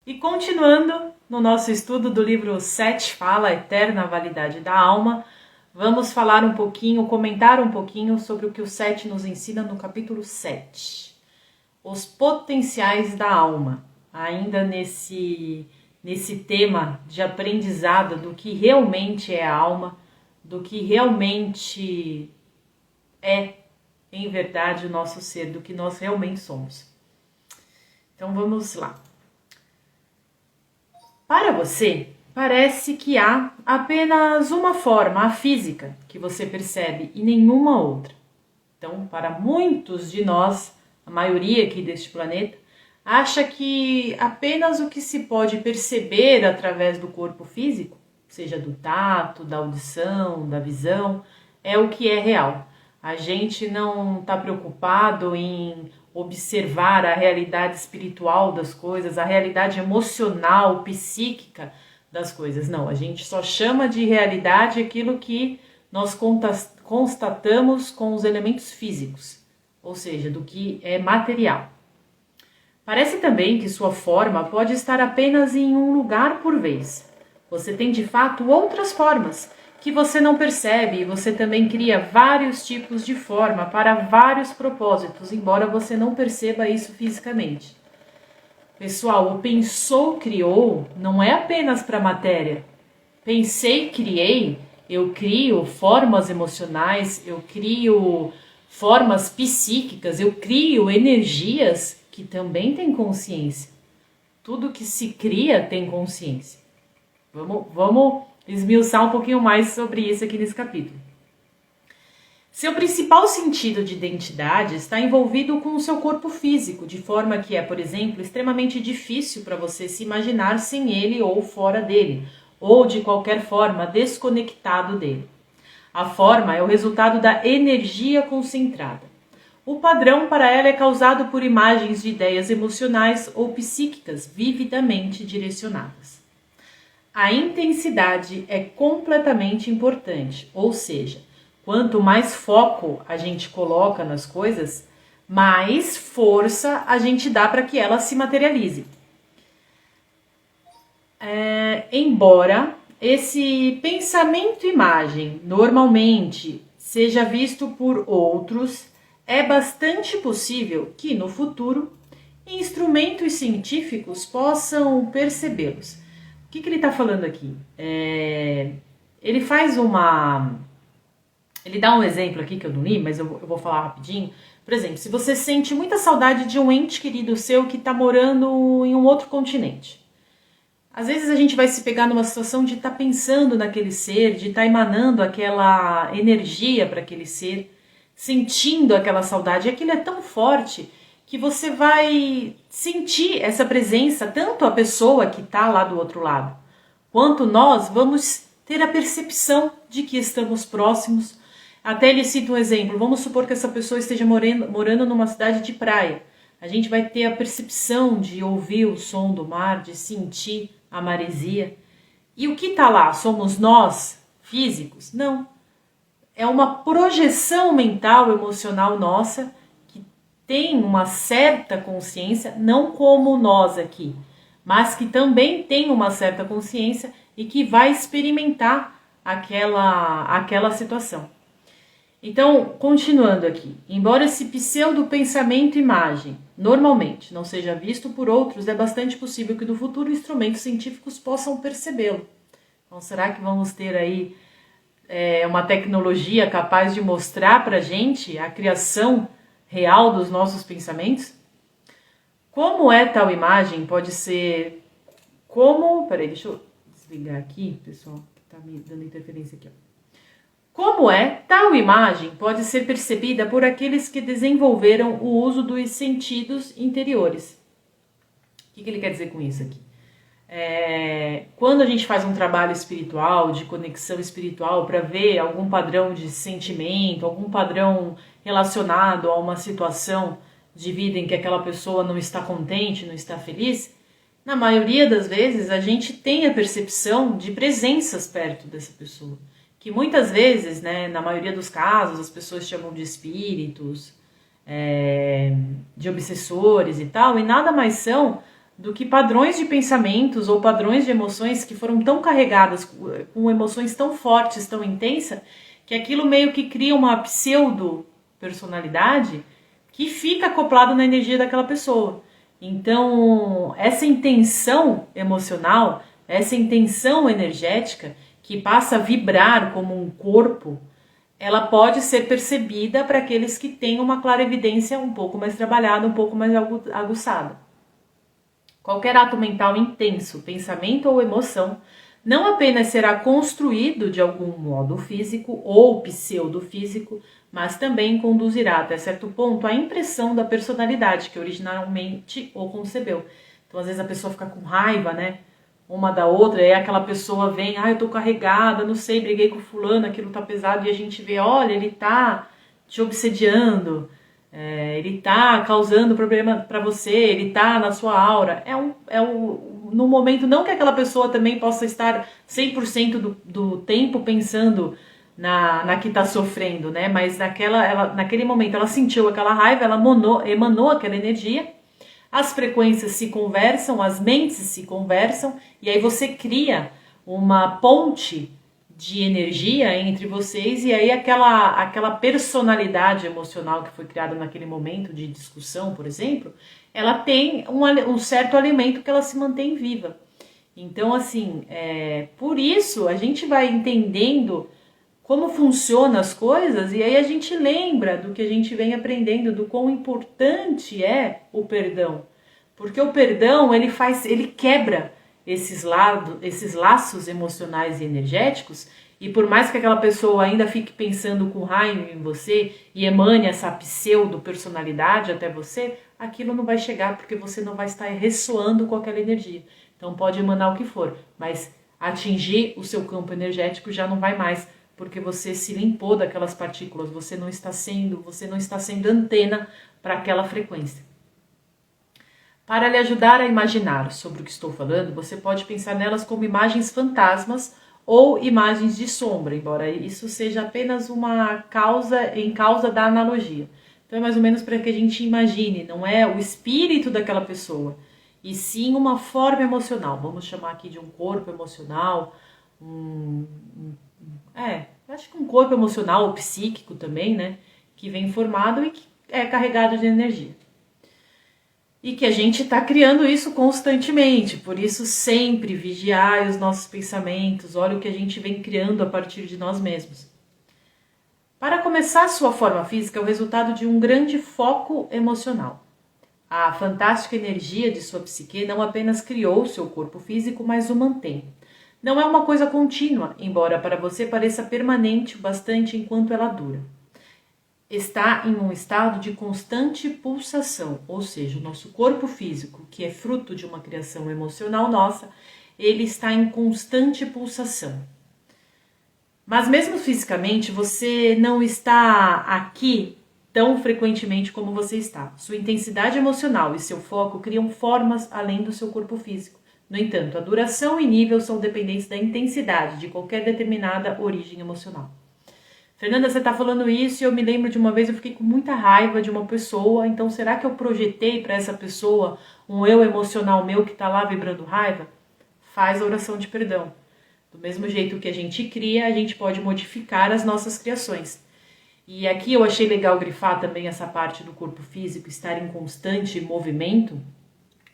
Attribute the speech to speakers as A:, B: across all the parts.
A: E continuando no nosso estudo do livro 7 Fala, a Eterna Validade da Alma, vamos falar um pouquinho, comentar um pouquinho sobre o que o 7 nos ensina no capítulo 7. Os potenciais da alma, ainda nesse tema de aprendizado do que realmente é a alma, do que realmente é, em verdade, o nosso ser, do que nós realmente somos. Então vamos lá. Para você, parece que há apenas uma forma, a física, que você percebe e nenhuma outra. Então, para muitos de nós, a maioria aqui deste planeta, acha que apenas o que se pode perceber através do corpo físico, seja do tato, da audição, da visão, é o que é real. A gente não está preocupado em observar a realidade espiritual das coisas, a realidade emocional, psíquica das coisas. Não, a gente só chama de realidade aquilo que nós constatamos com os elementos físicos, ou seja, do que é material. Parece também que sua forma pode estar apenas em um lugar por vez. Você tem de fato outras formas que você não percebe e você também cria vários tipos de forma para vários propósitos, embora você não perceba isso fisicamente. Pessoal, o pensou, criou não é apenas para a matéria. Pensei, criei, eu crio formas emocionais, eu crio formas psíquicas, eu crio energias que também têm consciência. Tudo que se cria tem consciência. Vamos esmiuçar um pouquinho mais sobre isso aqui nesse capítulo. Seu principal sentido de identidade está envolvido com o seu corpo físico, de forma que é, por exemplo, extremamente difícil para você se imaginar sem ele ou fora dele, ou de qualquer forma desconectado dele. A forma é o resultado da energia concentrada. O padrão para ela é causado por imagens de ideias emocionais ou psíquicas vividamente direcionadas. A intensidade é completamente importante, ou seja, quanto mais foco a gente coloca nas coisas, mais força a gente dá para que ela se materialize. Embora esse pensamento-imagem normalmente seja visto por outros, é bastante possível que no futuro instrumentos científicos possam percebê-los. O que ele está falando aqui? Ele dá um exemplo aqui que eu não li, mas eu vou falar rapidinho. Por exemplo, se você sente muita saudade de um ente querido seu que está morando em um outro continente. Às vezes a gente vai se pegar numa situação de estar pensando naquele ser, de estar emanando aquela energia para aquele ser, sentindo aquela saudade. E aquilo é tão forte que você vai sentir essa presença, tanto a pessoa que está lá do outro lado, quanto nós vamos ter a percepção de que estamos próximos. Até ele cita um exemplo, vamos supor que essa pessoa esteja morando numa cidade de praia. A gente vai ter a percepção de ouvir o som do mar, de sentir a maresia. E o que está lá? Somos nós, físicos? Não. É uma projeção mental, emocional nossa, tem uma certa consciência, não como nós aqui, mas que também tem uma certa consciência e que vai experimentar aquela situação. Então, continuando aqui, embora esse pseudo-pensamento-imagem normalmente não seja visto por outros, é bastante possível que no futuro instrumentos científicos possam percebê-lo. Então, será que vamos ter aí uma tecnologia capaz de mostrar para a gente a criação real dos nossos pensamentos? Como é tal imagem? Pode ser como... Peraí, deixa eu desligar aqui, pessoal, que tá me dando interferência aqui, ó. Como é tal imagem pode ser percebida por aqueles que desenvolveram o uso dos sentidos interiores. O que ele quer dizer com isso aqui? Quando a gente faz um trabalho espiritual, de conexão espiritual, para ver algum padrão de sentimento, algum padrão relacionado a uma situação de vida em que aquela pessoa não está contente, não está feliz, na maioria das vezes a gente tem a percepção de presenças perto dessa pessoa, que muitas vezes, né, na maioria dos casos, as pessoas chamam de espíritos, de obsessores e tal, e nada mais são do que padrões de pensamentos ou padrões de emoções que foram tão carregadas, com emoções tão fortes, tão intensas, que aquilo meio que cria uma pseudo-personalidade que fica acoplado na energia daquela pessoa. Então, essa intenção emocional, essa intenção energética, que passa a vibrar como um corpo, ela pode ser percebida para aqueles que têm uma clarevidência um pouco mais trabalhada, um pouco mais aguçada. Qualquer ato mental intenso, pensamento ou emoção, não apenas será construído de algum modo físico ou pseudofísico, mas também conduzirá até certo ponto à impressão da personalidade que originalmente o concebeu. Então, às vezes a pessoa fica com raiva, né? Uma da outra, e aí aquela pessoa vem, eu tô carregada, não sei, briguei com fulano, aquilo tá pesado, e a gente vê, olha, ele tá te obsediando, ele tá causando problema pra você, ele tá na sua aura. No momento, não que aquela pessoa também possa estar 100% do tempo pensando na que tá sofrendo, né? Mas naquele momento ela sentiu aquela raiva, ela emanou aquela energia, as frequências se conversam, as mentes se conversam, e aí você cria uma ponte de energia entre vocês, e aí aquela personalidade emocional que foi criada naquele momento de discussão, por exemplo, ela tem um certo alimento que ela se mantém viva. Então, assim, por isso a gente vai entendendo como funcionam as coisas, e aí a gente lembra do que a gente vem aprendendo, do quão importante é o perdão. Porque o perdão, ele quebra esses laços emocionais e energéticos, e por mais que aquela pessoa ainda fique pensando com raiva em você e emane essa pseudo-personalidade até você, aquilo não vai chegar porque você não vai estar ressoando com aquela energia. Então pode emanar o que for, mas atingir o seu campo energético já não vai mais, porque você se limpou daquelas partículas, você não está sendo antena para aquela frequência. Para lhe ajudar a imaginar sobre o que estou falando, você pode pensar nelas como imagens fantasmas ou imagens de sombra, embora isso seja apenas uma causa da analogia. Então é mais ou menos para que a gente imagine, não é o espírito daquela pessoa, e sim uma forma emocional. Vamos chamar aqui de um corpo emocional, acho que um corpo emocional ou psíquico também, né? Que vem formado e que é carregado de energia. E que a gente está criando isso constantemente, por isso sempre vigiar os nossos pensamentos, olha o que a gente vem criando a partir de nós mesmos. Para começar, sua forma física é o resultado de um grande foco emocional. A fantástica energia de sua psique não apenas criou seu corpo físico, mas o mantém. Não é uma coisa contínua, embora para você pareça permanente o bastante enquanto ela dura. Está em um estado de constante pulsação, ou seja, o nosso corpo físico, que é fruto de uma criação emocional nossa, ele está em constante pulsação. Mas mesmo fisicamente, você não está aqui tão frequentemente como você está. Sua intensidade emocional e seu foco criam formas além do seu corpo físico. No entanto, a duração e nível são dependentes da intensidade de qualquer determinada origem emocional. Fernanda, você está falando isso e eu me lembro de uma vez eu fiquei com muita raiva de uma pessoa, então será que eu projetei para essa pessoa um eu emocional meu que está lá vibrando raiva? Faz a oração de perdão. Do mesmo jeito que a gente cria, a gente pode modificar as nossas criações. E aqui eu achei legal grifar também essa parte do corpo físico, estar em constante movimento,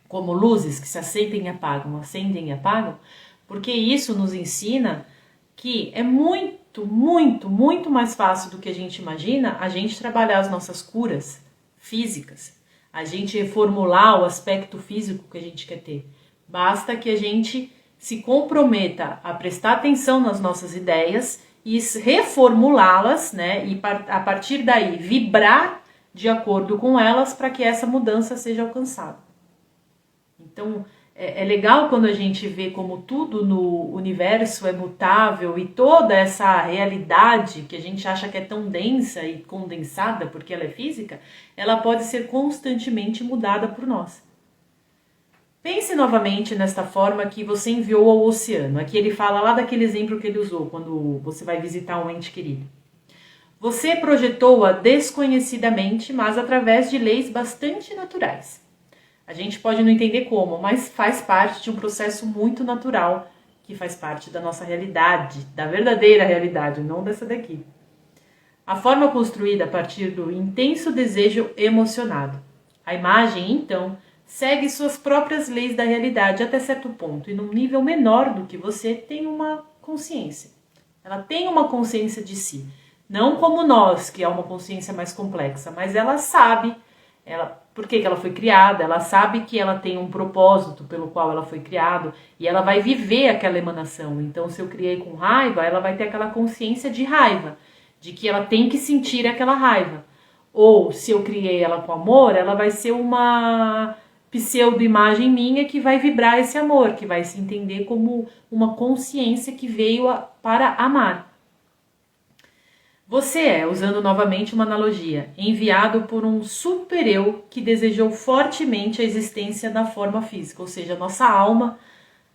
A: como luzes que se acendem e apagam, porque isso nos ensina que é muito, muito, muito mais fácil do que a gente imagina a gente trabalhar as nossas curas físicas, a gente reformular o aspecto físico que a gente quer ter. Basta que a gente se comprometa a prestar atenção nas nossas ideias e reformulá-las, né? E a partir daí vibrar de acordo com elas para que essa mudança seja alcançada. Então, é legal quando a gente vê como tudo no universo é mutável e toda essa realidade que a gente acha que é tão densa e condensada porque ela é física, ela pode ser constantemente mudada por nós. Pense novamente nesta forma que você enviou ao oceano. Aqui ele fala lá daquele exemplo que ele usou quando você vai visitar um ente querido. Você projetou-a desconhecidamente, mas através de leis bastante naturais. A gente pode não entender como, mas faz parte de um processo muito natural, que faz parte da nossa realidade, da verdadeira realidade, não dessa daqui. A forma construída a partir do intenso desejo emocionado. A imagem, então, segue suas próprias leis da realidade até certo ponto, e num nível menor do que você tem uma consciência. Ela tem uma consciência de si. Não como nós, que é uma consciência mais complexa, mas ela sabe por que ela foi criada, ela sabe que ela tem um propósito pelo qual ela foi criada e ela vai viver aquela emanação. Então, se eu criei com raiva, ela vai ter aquela consciência de raiva, de que ela tem que sentir aquela raiva. Ou, se eu criei ela com amor, ela vai ser uma pseudo-imagem minha que vai vibrar esse amor, que vai se entender como uma consciência que veio para amar. Você é, usando novamente uma analogia, enviado por um super-eu que desejou fortemente a existência da forma física, ou seja, a nossa alma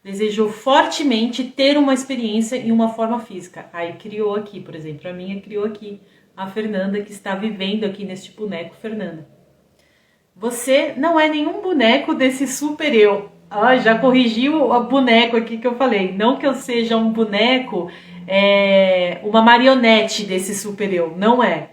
A: desejou fortemente ter uma experiência em uma forma física. Aí criou aqui, por exemplo, a minha criou aqui a Fernanda, que está vivendo aqui neste boneco Fernanda. Você não é nenhum boneco desse super-eu. Já corrigiu o boneco aqui que eu falei. Não que eu seja um boneco, uma marionete desse super-eu. Não é.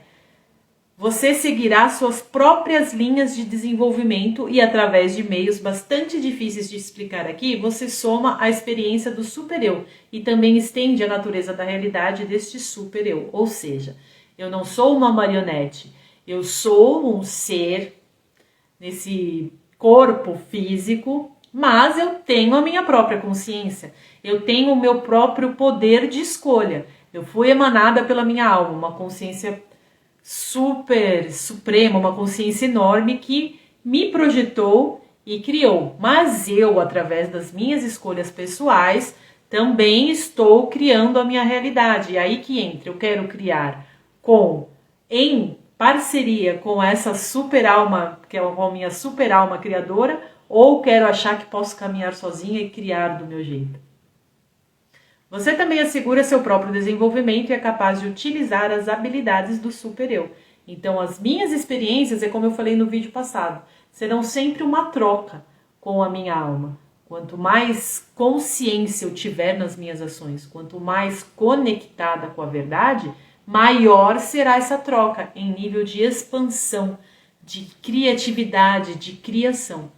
A: Você seguirá suas próprias linhas de desenvolvimento e através de meios bastante difíceis de explicar aqui, você soma a experiência do super-eu e também estende a natureza da realidade deste super-eu. Ou seja, eu não sou uma marionete, eu sou um ser nesse corpo físico, mas eu tenho a minha própria consciência, eu tenho o meu próprio poder de escolha. Eu fui emanada pela minha alma, uma consciência super suprema, uma consciência enorme que me projetou e criou. Mas eu, através das minhas escolhas pessoais, também estou criando a minha realidade. E aí que entra, eu quero criar em parceria com essa super alma, que é a minha super alma criadora, ou quero achar que posso caminhar sozinha e criar do meu jeito. Você também assegura seu próprio desenvolvimento e é capaz de utilizar as habilidades do super-eu. Então, as minhas experiências, como eu falei no vídeo passado, serão sempre uma troca com a minha alma. Quanto mais consciência eu tiver nas minhas ações, quanto mais conectada com a verdade, maior será essa troca em nível de expansão, de criatividade, de criação.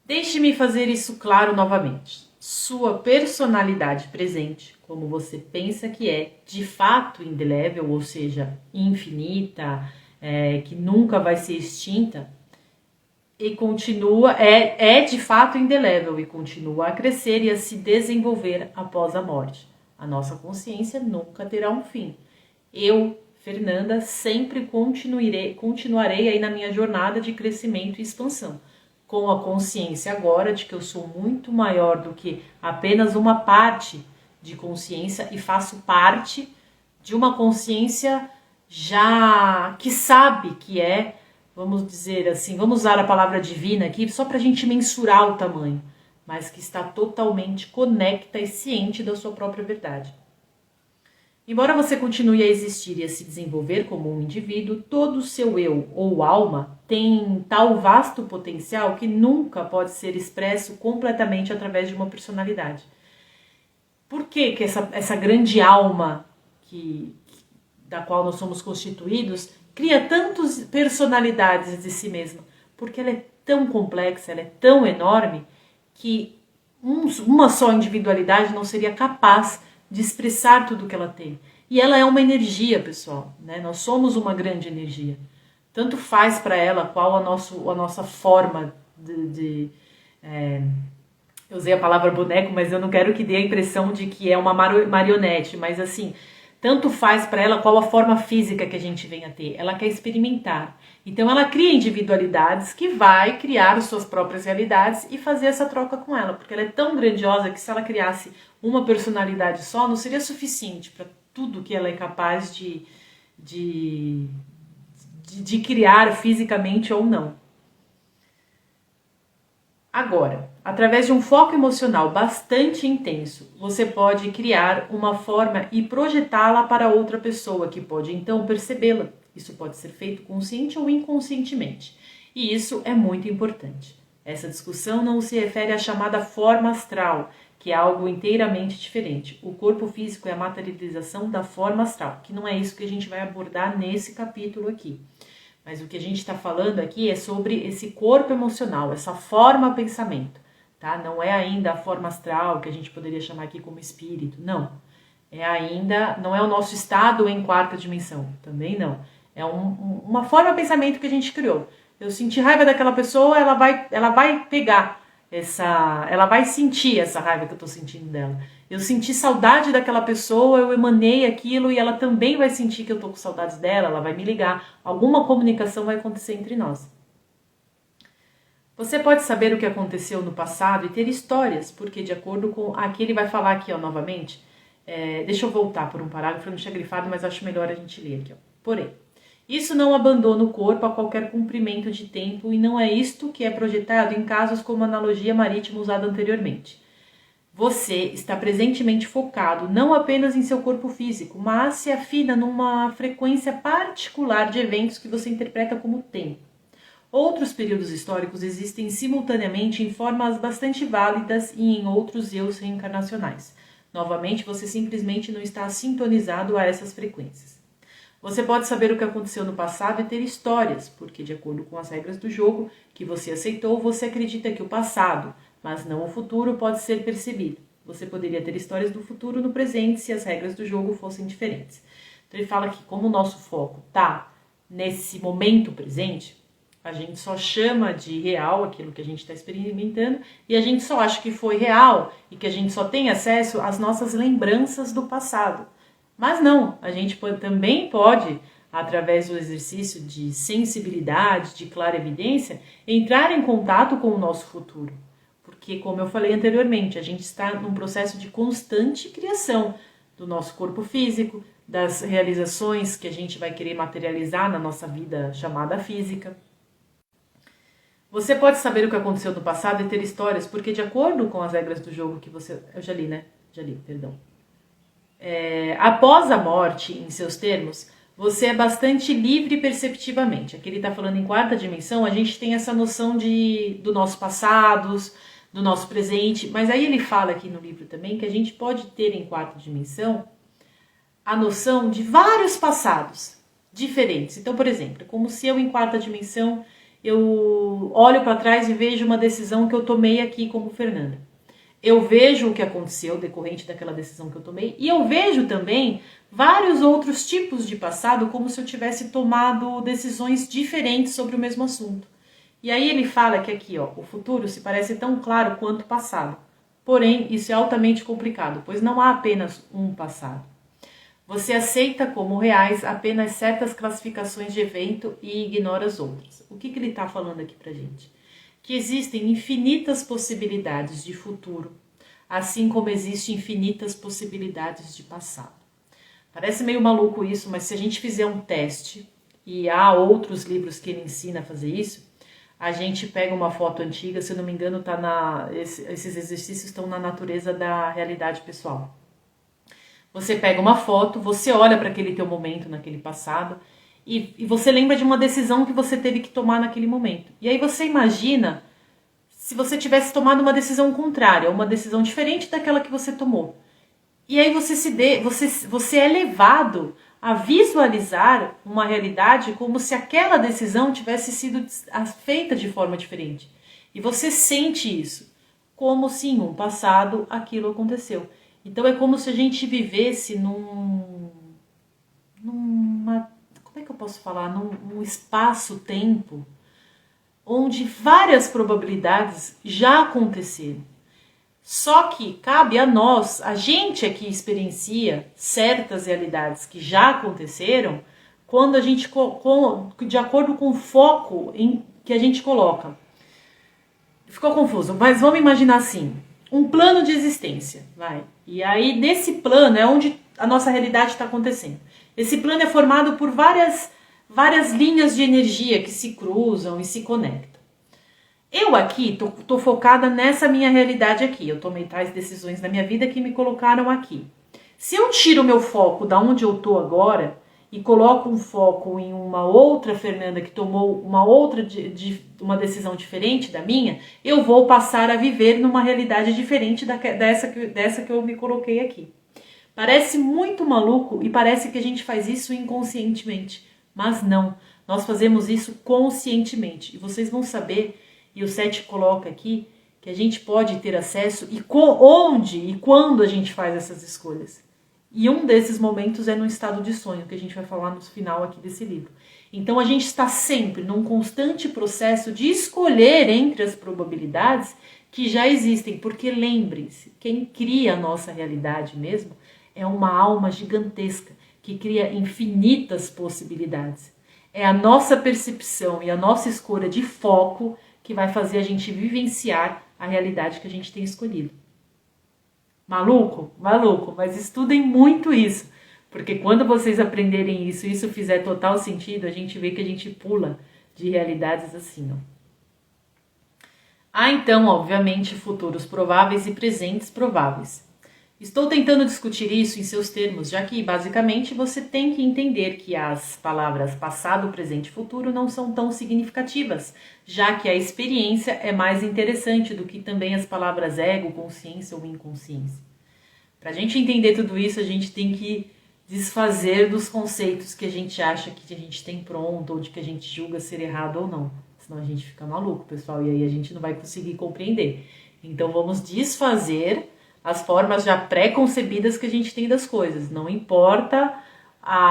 A: Deixe-me fazer isso claro novamente. Sua personalidade presente, como você pensa que é, de fato indelével, ou seja, infinita, que nunca vai ser extinta, e continua, é de fato indelével e continua a crescer e a se desenvolver após a morte. A nossa consciência nunca terá um fim. Eu, Fernanda, sempre continuarei aí na minha jornada de crescimento e expansão, com a consciência agora de que eu sou muito maior do que apenas uma parte de consciência e faço parte de uma consciência já que sabe que vamos dizer assim, vamos usar a palavra divina aqui só para a gente mensurar o tamanho, mas que está totalmente conecta e ciente da sua própria verdade. Embora você continue a existir e a se desenvolver como um indivíduo, todo o seu eu ou alma tem tal vasto potencial que nunca pode ser expresso completamente através de uma personalidade. Por que essa grande alma da qual nós somos constituídos cria tantas personalidades de si mesma? Porque ela é tão complexa, ela é tão enorme que uma só individualidade não seria capaz de expressar tudo que ela tem. E ela é uma energia, pessoal, né? Nós somos uma grande energia. Tanto faz para ela qual a nossa forma eu usei a palavra boneco, mas eu não quero que dê a impressão de que é uma marionete, mas assim, tanto faz para ela qual a forma física que a gente venha a ter. Ela quer experimentar. Então ela cria individualidades que vai criar as suas próprias realidades e fazer essa troca com ela, porque ela é tão grandiosa que se ela criasse uma personalidade só, não seria suficiente para tudo que ela é capaz de criar fisicamente ou não. Agora, através de um foco emocional bastante intenso, você pode criar uma forma e projetá-la para outra pessoa, que pode então percebê-la. Isso pode ser feito consciente ou inconscientemente. E isso é muito importante. Essa discussão não se refere à chamada forma astral, que é algo inteiramente diferente. O corpo físico é a materialização da forma astral, que não é isso que a gente vai abordar nesse capítulo aqui. Mas o que a gente está falando aqui é sobre esse corpo emocional, essa forma pensamento, tá? Não é ainda a forma astral, que a gente poderia chamar aqui como espírito, não. Não é o nosso estado em quarta dimensão, também não. É uma forma de pensamento que a gente criou. Eu senti raiva daquela pessoa, ela vai pegar ela vai sentir essa raiva que eu tô sentindo dela. Eu senti saudade daquela pessoa, eu emanei aquilo e ela também vai sentir que eu tô com saudades dela, ela vai me ligar. Alguma comunicação vai acontecer entre nós. Você pode saber o que aconteceu no passado e ter histórias, porque de acordo com... Aqui ele vai falar aqui, ó, novamente. Deixa eu voltar por um parágrafo, eu não tinha grifado, mas acho melhor a gente ler aqui, ó. Porém, isso não abandona o corpo a qualquer comprimento de tempo e não é isto que é projetado em casos como a analogia marítima usada anteriormente. Você está presentemente focado não apenas em seu corpo físico, mas se afina numa frequência particular de eventos que você interpreta como tempo. Outros períodos históricos existem simultaneamente em formas bastante válidas e em outros eus reencarnacionais. Novamente, você simplesmente não está sintonizado a essas frequências. Você pode saber o que aconteceu no passado e ter histórias, porque de acordo com as regras do jogo que você aceitou, você acredita que o passado, mas não o futuro, pode ser percebido. Você poderia ter histórias do futuro no presente se as regras do jogo fossem diferentes. Então ele fala que como o nosso foco está nesse momento presente, a gente só chama de real aquilo que a gente está experimentando e a gente só acha que foi real e que a gente só tem acesso às nossas lembranças do passado. Mas não, a gente também pode, através do exercício de sensibilidade, de clarevidência, entrar em contato com o nosso futuro. Porque, como eu falei anteriormente, a gente está num processo de constante criação do nosso corpo físico, das realizações que a gente vai querer materializar na nossa vida chamada física. Você pode saber o que aconteceu no passado e ter histórias, porque de acordo com as regras do jogo que você... Eu já li, né? Já li, perdão. Após a morte, em seus termos, você é bastante livre perceptivamente. Aqui ele está falando em quarta dimensão, a gente tem essa noção do nosso passado, do nosso presente, mas aí ele fala aqui no livro também que a gente pode ter em quarta dimensão a noção de vários passados diferentes. Então, por exemplo, como se eu em quarta dimensão, eu olho para trás e vejo uma decisão que eu tomei aqui como Fernanda. Eu vejo o que aconteceu decorrente daquela decisão que eu tomei e eu vejo também vários outros tipos de passado como se eu tivesse tomado decisões diferentes sobre o mesmo assunto. E aí ele fala que aqui, ó, o futuro se parece tão claro quanto o passado. Porém, isso é altamente complicado, pois não há apenas um passado. Você aceita como reais apenas certas classificações de evento e ignora as outras. O que ele está falando aqui pra gente? Que existem infinitas possibilidades de futuro, assim como existem infinitas possibilidades de passado. Parece meio maluco isso, mas se a gente fizer um teste, e há outros livros que ele ensina a fazer isso, a gente pega uma foto antiga, se eu não me engano, esses exercícios estão na natureza da realidade pessoal. Você pega uma foto, você olha para aquele teu momento naquele passado, e você lembra de uma decisão que você teve que tomar naquele momento. E aí você imagina se você tivesse tomado uma decisão contrária, uma decisão diferente daquela que você tomou. E aí você é levado a visualizar uma realidade como se aquela decisão tivesse sido feita de forma diferente. E você sente isso, como se em um passado aquilo aconteceu. Então é como se a gente vivesse como é que eu posso falar? Num espaço-tempo onde várias probabilidades já aconteceram. Só que cabe a nós, a gente é que experiencia certas realidades que já aconteceram, quando a gente, de acordo com o foco que a gente coloca. Ficou confuso, mas vamos imaginar assim, um plano de existência, vai. E aí nesse plano é onde a nossa realidade está acontecendo. Esse plano é formado por várias linhas de energia que se cruzam e se conectam. Eu aqui tô focada nessa minha realidade aqui. Eu tomei tais decisões na minha vida que me colocaram aqui. Se eu tiro o meu foco da onde eu tô agora e coloco um foco em uma outra Fernanda que tomou uma decisão diferente da minha, eu vou passar a viver numa realidade diferente dessa que eu me coloquei aqui. Parece muito maluco e parece que a gente faz isso inconscientemente, mas não. Nós fazemos isso conscientemente. E vocês vão saber, e o Sete coloca aqui, que a gente pode ter acesso e onde e quando a gente faz essas escolhas. E um desses momentos é no estado de sonho, que a gente vai falar no final aqui desse livro. Então a gente está sempre num constante processo de escolher entre as probabilidades que já existem, porque lembrem-se, quem cria a nossa realidade mesmo é uma alma gigantesca que cria infinitas possibilidades. É a nossa percepção e a nossa escolha de foco que vai fazer a gente vivenciar a realidade que a gente tem escolhido. Maluco? Maluco, mas estudem muito isso, porque quando vocês aprenderem isso e isso fizer total sentido, a gente vê que a gente pula de realidades assim, ó. Há então, obviamente, futuros prováveis e presentes prováveis. Estou tentando discutir isso em seus termos, já que, basicamente, você tem que entender que as palavras passado, presente e futuro não são tão significativas, já que a experiência é mais interessante do que também as palavras ego, consciência ou inconsciência. Para a gente entender tudo isso, a gente tem que desfazer dos conceitos que a gente acha que a gente tem pronto, ou de que a gente julga ser errado ou não. Senão a gente fica maluco, pessoal, e aí a gente não vai conseguir compreender. Então vamos desfazer as formas já pré-concebidas que a gente tem das coisas. Não importa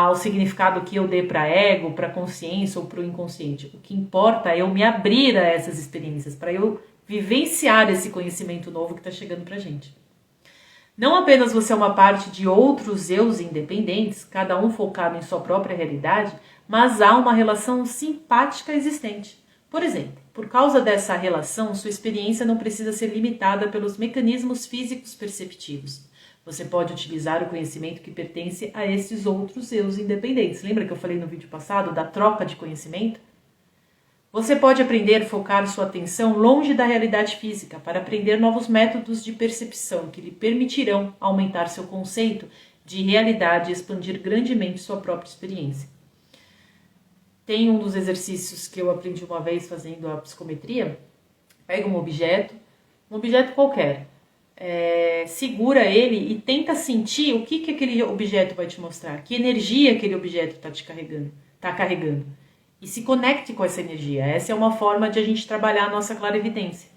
A: o significado que eu dê para ego, para consciência ou para o inconsciente. O que importa é eu me abrir a essas experiências, para eu vivenciar esse conhecimento novo que está chegando para a gente. Não apenas você é uma parte de outros eus independentes, cada um focado em sua própria realidade, mas há uma relação simpática existente. Por exemplo, por causa dessa relação, sua experiência não precisa ser limitada pelos mecanismos físicos perceptivos. Você pode utilizar o conhecimento que pertence a esses outros eus independentes. Lembra que eu falei no vídeo passado da troca de conhecimento? Você pode aprender a focar sua atenção longe da realidade física para aprender novos métodos de percepção que lhe permitirão aumentar seu conceito de realidade e expandir grandemente sua própria experiência. Tem um dos exercícios que eu aprendi uma vez fazendo a psicometria. Pega um objeto qualquer, segura ele e tenta sentir o que aquele objeto vai te mostrar, que energia aquele objeto está carregando. E se conecte com essa energia. Essa é uma forma de a gente trabalhar a nossa clarividência.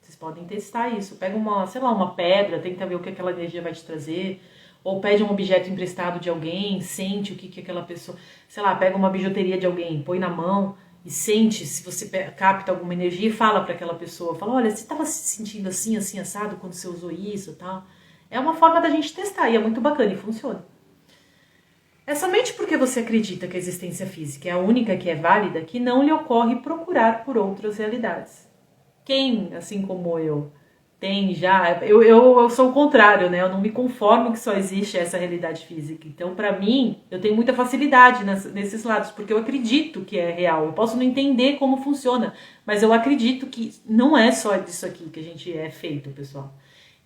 A: Vocês podem testar isso. Pega uma pedra, tenta ver o que aquela energia vai te trazer. Ou pede um objeto emprestado de alguém, sente o que aquela pessoa... pega uma bijuteria de alguém, põe na mão e sente se você capta alguma energia e fala para aquela pessoa. Fala, olha, você estava se sentindo assim, assim, assado quando você usou isso e tal. É uma forma da gente testar e é muito bacana e funciona. É somente porque você acredita que a existência física é a única que é válida que não lhe ocorre procurar por outras realidades. Quem, assim como eu, tem já... Eu sou o contrário, né? Eu não me conformo que só existe essa realidade física. Então, para mim, eu tenho muita facilidade nesses lados, porque eu acredito que é real. Eu posso não entender como funciona, mas eu acredito que não é só disso aqui que a gente é feito, pessoal.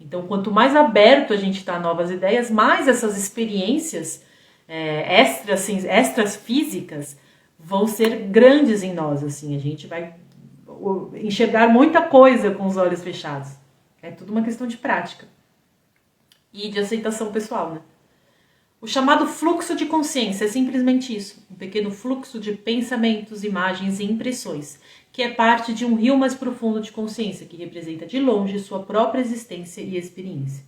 A: Então, quanto mais aberto a gente está a novas ideias, mais essas experiências... extras físicas vão ser grandes em nós, assim, a gente vai enxergar muita coisa com os olhos fechados. É tudo uma questão de prática e de aceitação pessoal, né? O chamado fluxo de consciência é simplesmente isso, um pequeno fluxo de pensamentos, imagens e impressões, que é parte de um rio mais profundo de consciência, que representa de longe sua própria existência e experiência.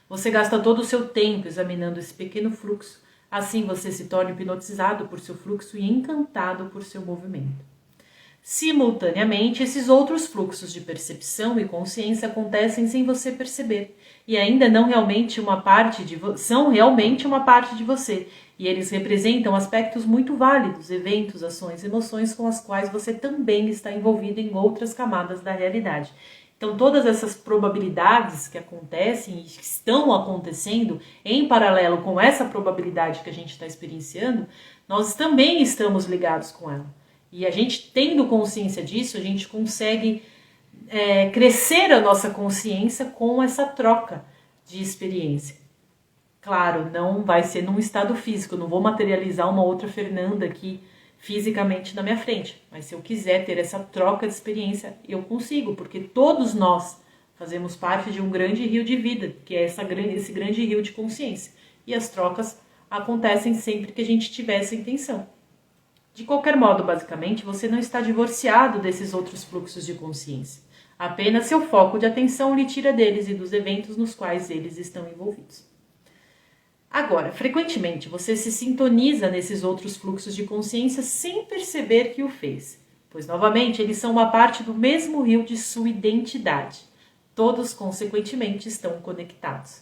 A: Você gasta todo o seu tempo examinando esse pequeno fluxo. Assim você se torna hipnotizado por seu fluxo e encantado por seu movimento. Simultaneamente, esses outros fluxos de percepção e consciência acontecem sem você perceber e ainda não realmente são realmente uma parte de você. E eles representam aspectos muito válidos, eventos, ações, emoções com as quais você também está envolvido em outras camadas da realidade. Então, todas essas probabilidades que acontecem e que estão acontecendo em paralelo com essa probabilidade que a gente está experienciando, nós também estamos ligados com ela. E a gente, tendo consciência disso, a gente consegue crescer a nossa consciência com essa troca de experiência. Claro, não vai ser num estado físico, eu não vou materializar uma outra Fernanda aqui fisicamente na minha frente, mas se eu quiser ter essa troca de experiência, eu consigo, porque todos nós fazemos parte de um grande rio de vida, que é esse grande rio de consciência, e as trocas acontecem sempre que a gente tiver essa intenção. De qualquer modo, basicamente, você não está divorciado desses outros fluxos de consciência. Apenas seu foco de atenção lhe tira deles e dos eventos nos quais eles estão envolvidos. Agora, frequentemente você se sintoniza nesses outros fluxos de consciência sem perceber que o fez, pois novamente eles são uma parte do mesmo rio de sua identidade. Todos, consequentemente, estão conectados.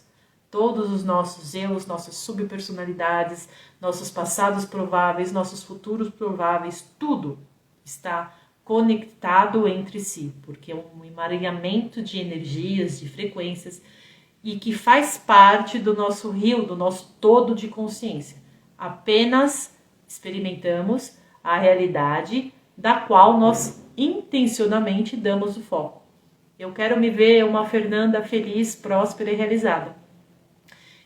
A: Todos os nossos eus, nossas subpersonalidades, nossos passados prováveis, nossos futuros prováveis, tudo está conectado entre si, porque é um emaranhamento de energias, de frequências, e que faz parte do nosso rio, do nosso todo de consciência. Apenas experimentamos a realidade da qual nós intencionalmente damos o foco. Eu quero me ver uma Fernanda feliz, próspera e realizada.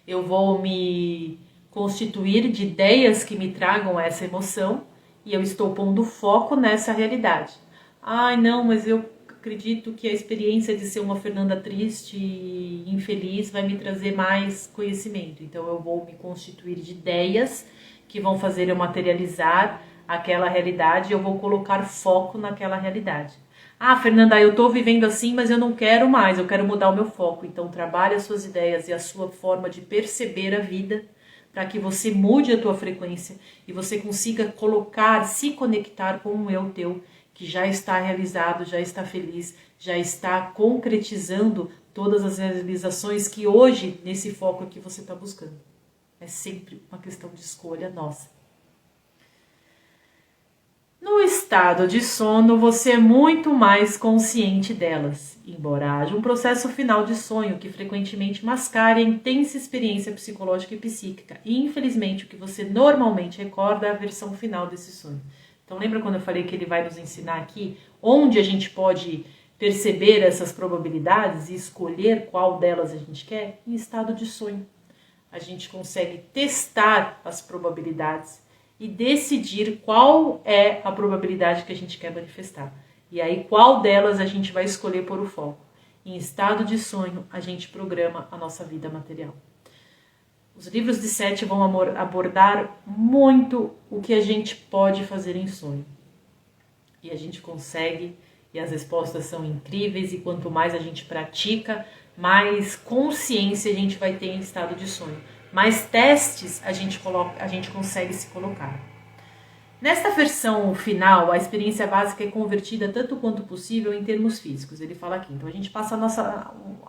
A: Eu vou me constituir de ideias que me tragam essa emoção e eu estou pondo foco nessa realidade. Ai, não, mas eu acredito que a experiência de ser uma Fernanda triste e infeliz vai me trazer mais conhecimento. Então eu vou me constituir de ideias que vão fazer eu materializar aquela realidade e eu vou colocar foco naquela realidade. Ah, Fernanda, eu estou vivendo assim, mas eu não quero mais, eu quero mudar o meu foco. Então trabalhe as suas ideias e a sua forma de perceber a vida para que você mude a tua frequência e você consiga colocar, se conectar com um eu teu que já está realizado, já está feliz, já está concretizando todas as realizações que hoje, nesse foco aqui, você está buscando. É sempre uma questão de escolha nossa. No estado de sono, você é muito mais consciente delas, embora haja um processo final de sonho que frequentemente mascara a intensa experiência psicológica e psíquica, e infelizmente o que você normalmente recorda é a versão final desse sonho. Então lembra quando eu falei que ele vai nos ensinar aqui onde a gente pode perceber essas probabilidades e escolher qual delas a gente quer? Em estado de sonho. A gente consegue testar as probabilidades e decidir qual é a probabilidade que a gente quer manifestar. E aí qual delas a gente vai escolher por o foco. Em estado de sonho, a gente programa a nossa vida material. Os livros de Sete vão abordar muito o que a gente pode fazer em sonho. E a gente consegue, e as respostas são incríveis, e quanto mais a gente pratica, mais consciência a gente vai ter em estado de sonho. Mais testes a gente consegue se colocar. Nesta versão final, a experiência básica é convertida tanto quanto possível em termos físicos. Ele fala aqui, então a gente passa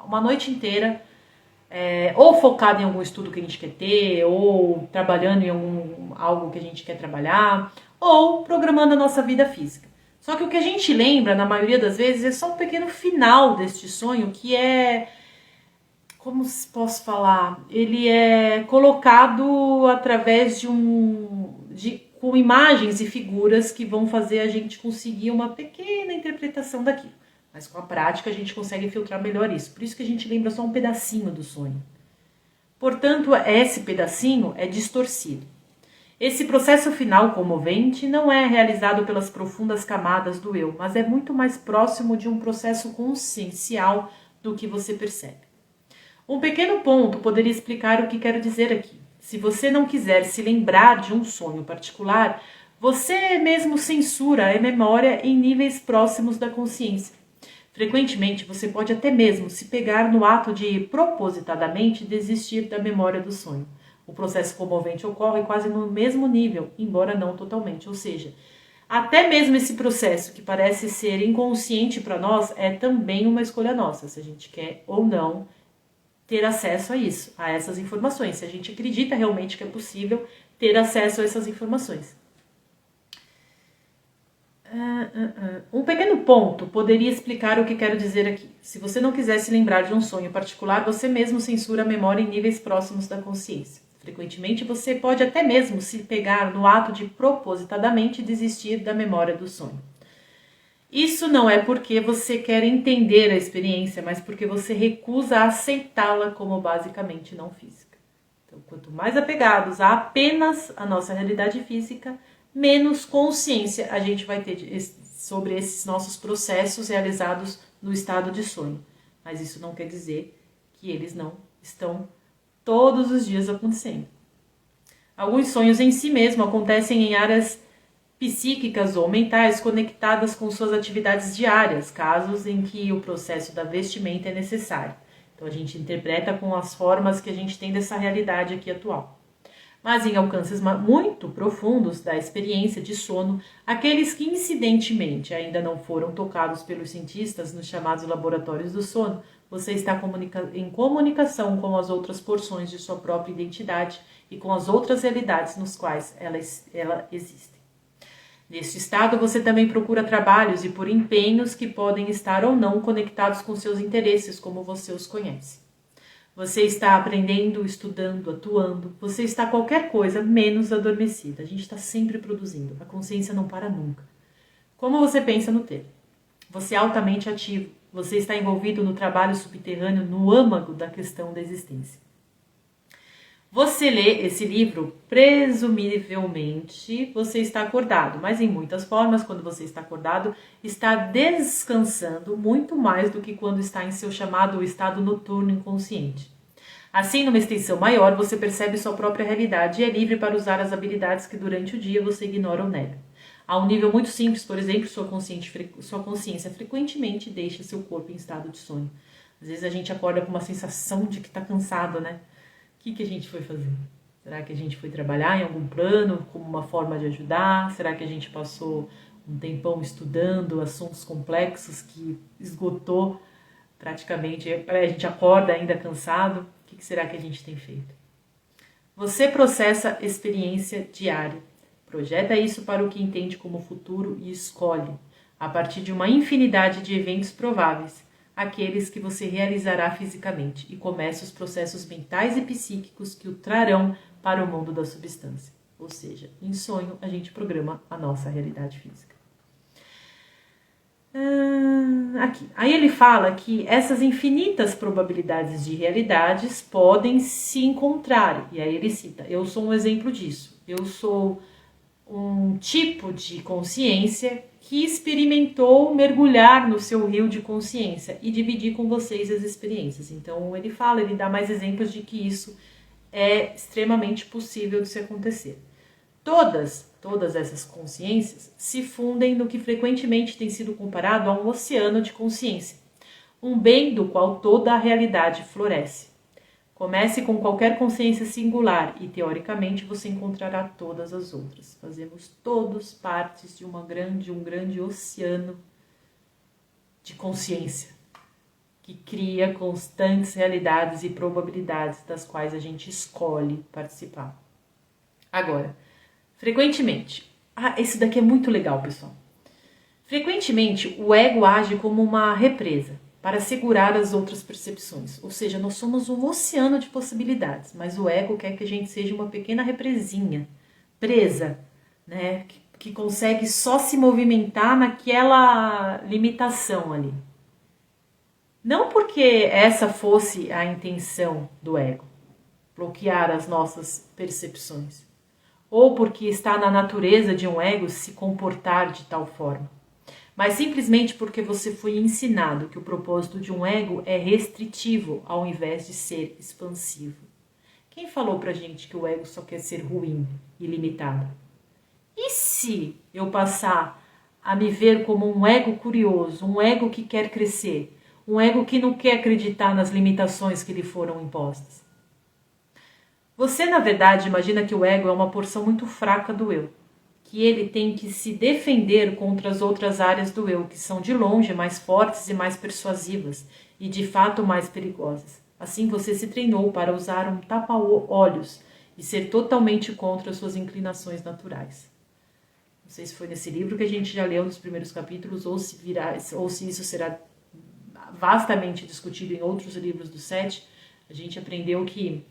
A: uma noite inteira ou focado em algum estudo que a gente quer ter, ou trabalhando em algo que a gente quer trabalhar, ou programando a nossa vida física. Só que o que a gente lembra, na maioria das vezes, é só um pequeno final deste sonho, que é, como posso falar, ele é colocado através com imagens e figuras que vão fazer a gente conseguir uma pequena interpretação daquilo. Mas com a prática a gente consegue filtrar melhor isso. Por isso que a gente lembra só um pedacinho do sonho. Portanto, esse pedacinho é distorcido. Esse processo final comovente não é realizado pelas profundas camadas do eu, mas é muito mais próximo de um processo consciencial do que você percebe. Um pequeno ponto poderia explicar o que quero dizer aqui. Se você não quiser se lembrar de um sonho particular, você mesmo censura a memória em níveis próximos da consciência. Frequentemente, você pode até mesmo se pegar no ato de propositadamente desistir da memória do sonho. O processo comovente ocorre quase no mesmo nível, embora não totalmente. Ou seja, até mesmo esse processo que parece ser inconsciente para nós é também uma escolha nossa, se a gente quer ou não ter acesso a isso, a essas informações. Se a gente acredita realmente que é possível ter acesso a essas informações. Um pequeno ponto poderia explicar o que quero dizer aqui. Se você não quiser se lembrar de um sonho particular, você mesmo censura a memória em níveis próximos da consciência. Frequentemente, você pode até mesmo se pegar no ato de propositadamente desistir da memória do sonho. Isso não é porque você quer entender a experiência, mas porque você recusa aceitá-la como basicamente não física. Então, quanto mais apegados a apenas a nossa realidade física, menos consciência a gente vai ter sobre esses nossos processos realizados no estado de sonho. Mas isso não quer dizer que eles não estão todos os dias acontecendo. Alguns sonhos em si mesmo acontecem em áreas psíquicas ou mentais conectadas com suas atividades diárias, casos em que o processo da vestimenta é necessário. Então a gente interpreta com as formas que a gente tem dessa realidade aqui atual. Mas em alcances muito profundos da experiência de sono, aqueles que incidentemente ainda não foram tocados pelos cientistas nos chamados laboratórios do sono, você está em comunicação com as outras porções de sua própria identidade e com as outras realidades nos quais ela existe. Neste estado, você também procura trabalhos e por empenhos que podem estar ou não conectados com seus interesses, como você os conhece. Você está aprendendo, estudando, atuando. Você está qualquer coisa menos adormecida. A gente está sempre produzindo. A consciência não para nunca. Como você pensa no ter? Você é altamente ativo. Você está envolvido no trabalho subterrâneo, no âmago da questão da existência. Você lê esse livro, presumivelmente você está acordado, mas em muitas formas, quando você está acordado, está descansando muito mais do que quando está em seu chamado estado noturno inconsciente. Assim, numa extensão maior, você percebe sua própria realidade e é livre para usar as habilidades que durante o dia você ignora ou nega. A um nível muito simples, por exemplo, sua consciência frequentemente deixa seu corpo em estado de sonho. Às vezes a gente acorda com uma sensação de que está cansado, né? O que a gente foi fazer? Será que a gente foi trabalhar em algum plano como uma forma de ajudar? Será que a gente passou um tempão estudando assuntos complexos que esgotou praticamente? A gente acorda ainda cansado? O que será que a gente tem feito? Você processa experiência diária, projeta isso para o que entende como futuro e escolhe, a partir de uma infinidade de eventos prováveis, aqueles que você realizará fisicamente e começa os processos mentais e psíquicos que o trarão para o mundo da substância. Ou seja, em sonho a gente programa a nossa realidade física. Aqui. Aí ele fala que essas infinitas probabilidades de realidades podem se encontrar. E aí ele cita, eu sou um exemplo disso. Eu sou um tipo de consciência que experimentou mergulhar no seu rio de consciência e dividir com vocês as experiências. Então ele dá mais exemplos de que isso é extremamente possível de se acontecer. Todas essas consciências se fundem no que frequentemente tem sido comparado a um oceano de consciência, um bem do qual toda a realidade floresce. Comece com qualquer consciência singular e, teoricamente, você encontrará todas as outras. Fazemos todos partes de um grande oceano de consciência que cria constantes realidades e probabilidades das quais a gente escolhe participar. Agora, frequentemente, esse daqui é muito legal, pessoal. Frequentemente, o ego age como uma represa para segurar as outras percepções. Ou seja, nós somos um oceano de possibilidades, mas o ego quer que a gente seja uma pequena represinha, presa, né, que consegue só se movimentar naquela limitação ali. Não porque essa fosse a intenção do ego, bloquear as nossas percepções, ou porque está na natureza de um ego se comportar de tal forma, mas simplesmente porque você foi ensinado que o propósito de um ego é restritivo ao invés de ser expansivo. Quem falou pra gente que o ego só quer ser ruim e limitado? E se eu passar a me ver como um ego curioso, um ego que quer crescer, um ego que não quer acreditar nas limitações que lhe foram impostas? Você, na verdade, imagina que o ego é uma porção muito fraca do eu, que ele tem que se defender contra as outras áreas do eu, que são de longe mais fortes e mais persuasivas, e de fato mais perigosas. Assim você se treinou para usar um tapa-olhos e ser totalmente contra as suas inclinações naturais. Não sei se foi nesse livro que a gente já leu nos primeiros capítulos, ou se isso será vastamente discutido em outros livros do Sete. A gente aprendeu que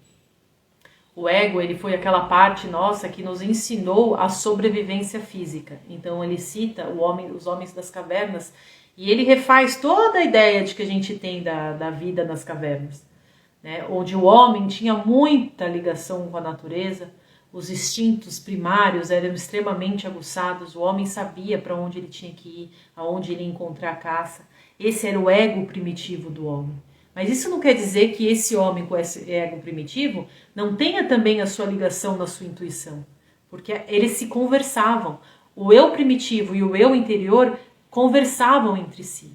A: o ego, ele foi aquela parte nossa que nos ensinou a sobrevivência física. Então ele cita os homens das cavernas e ele refaz toda a ideia de que a gente tem da vida nas cavernas. né, onde o homem tinha muita ligação com a natureza, os instintos primários eram extremamente aguçados, o homem sabia para onde ele tinha que ir, aonde ele ia encontrar a caça. Esse era o ego primitivo do homem. Mas isso não quer dizer que esse homem com esse ego primitivo não tenha também a sua ligação na sua intuição, porque eles se conversavam. O eu primitivo e o eu interior conversavam entre si.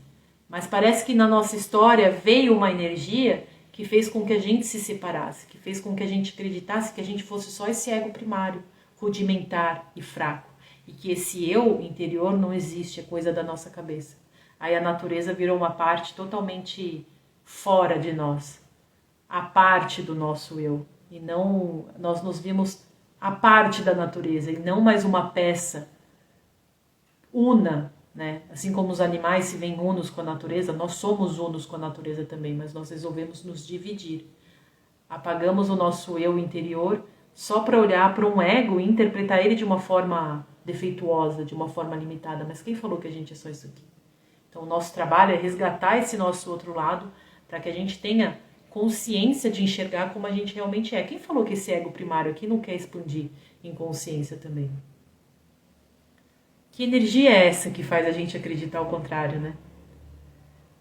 A: Mas parece que na nossa história veio uma energia que fez com que a gente se separasse, que fez com que a gente acreditasse que a gente fosse só esse ego primário, rudimentar e fraco, e que esse eu interior não existe, é coisa da nossa cabeça. Aí a natureza virou uma parte totalmente fora de nós, a parte do nosso eu, e não, nós nos vimos a parte da natureza e não mais uma peça una, né? Assim como os animais se veem unos com a natureza, nós somos unos com a natureza também, mas nós resolvemos nos dividir. Apagamos o nosso eu interior só para olhar para um ego e interpretar ele de uma forma defeituosa, de uma forma limitada. Mas quem falou que a gente é só isso aqui? Então o nosso trabalho é resgatar esse nosso outro lado para que a gente tenha consciência de enxergar como a gente realmente é. Quem falou que esse ego primário aqui não quer expandir em consciência também? Que energia é essa que faz a gente acreditar ao contrário, né?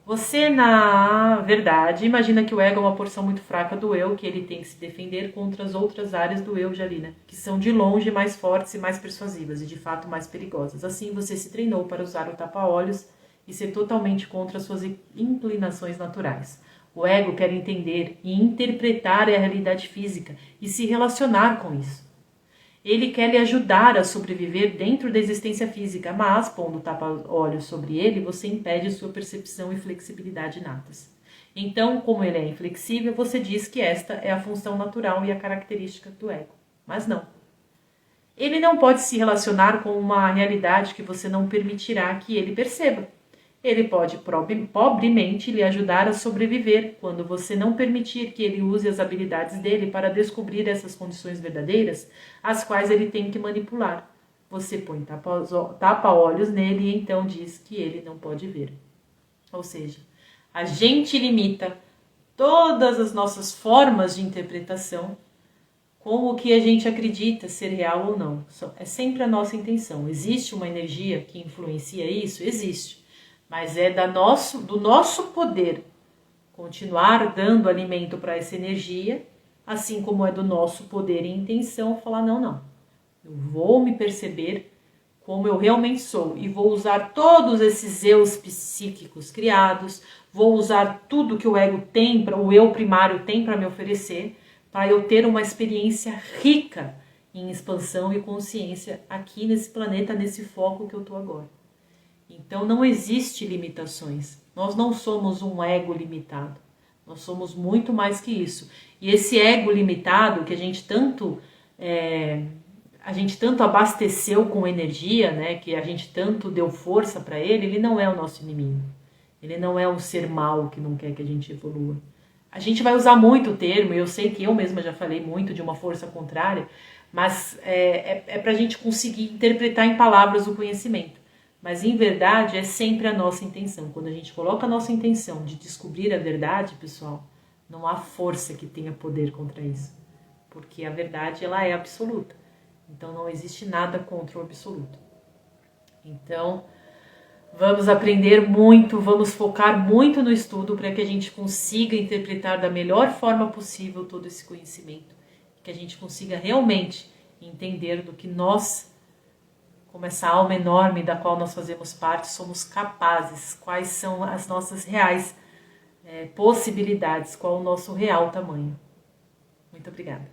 A: Você, na verdade, imagina que o ego é uma porção muito fraca do eu, que ele tem que se defender contra as outras áreas do eu, ali, né? Que são de longe mais fortes e mais persuasivas e de fato mais perigosas. Assim, você se treinou para usar o tapa-olhos e ser totalmente contra as suas inclinações naturais. O ego quer entender e interpretar a realidade física e se relacionar com isso. Ele quer lhe ajudar a sobreviver dentro da existência física, mas, pondo tapa-olhos sobre ele, você impede sua percepção e flexibilidade inatas. Então, como ele é inflexível, você diz que esta é a função natural e a característica do ego. Mas não. Ele não pode se relacionar com uma realidade que você não permitirá que ele perceba. Ele pode pobremente lhe ajudar a sobreviver quando você não permitir que ele use as habilidades dele para descobrir essas condições verdadeiras, as quais ele tem que manipular. Você põe tapa-olhos nele e então diz que ele não pode ver. Ou seja, a gente limita todas as nossas formas de interpretação com o que a gente acredita ser real ou não. É sempre a nossa intenção. Existe uma energia que influencia isso? Existe. Mas é do nosso poder continuar dando alimento para essa energia, assim como é do nosso poder e intenção falar, não. Eu vou me perceber como eu realmente sou e vou usar todos esses eus psíquicos criados, vou usar tudo que o ego tem, o eu primário tem para me oferecer, para eu ter uma experiência rica em expansão e consciência aqui nesse planeta, nesse foco que eu estou agora. Então não existe limitações. Nós não somos um ego limitado. Nós somos muito mais que isso. E esse ego limitado que a gente tanto abasteceu com energia, né, que a gente tanto deu força para ele não é o nosso inimigo. Ele não é um ser mau que não quer que a gente evolua. A gente vai usar muito o termo, e eu sei que eu mesma já falei muito de uma força contrária, mas é para a gente conseguir interpretar em palavras o conhecimento. Mas, em verdade, é sempre a nossa intenção. Quando a gente coloca a nossa intenção de descobrir a verdade, pessoal, não há força que tenha poder contra isso. Porque a verdade, ela é absoluta. Então, não existe nada contra o absoluto. Então, vamos aprender muito, vamos focar muito no estudo para que a gente consiga interpretar da melhor forma possível todo esse conhecimento. Que a gente consiga realmente entender do que nós, como essa alma enorme da qual nós fazemos parte, somos capazes, quais são as nossas reais possibilidades, qual o nosso real tamanho. Muito obrigada.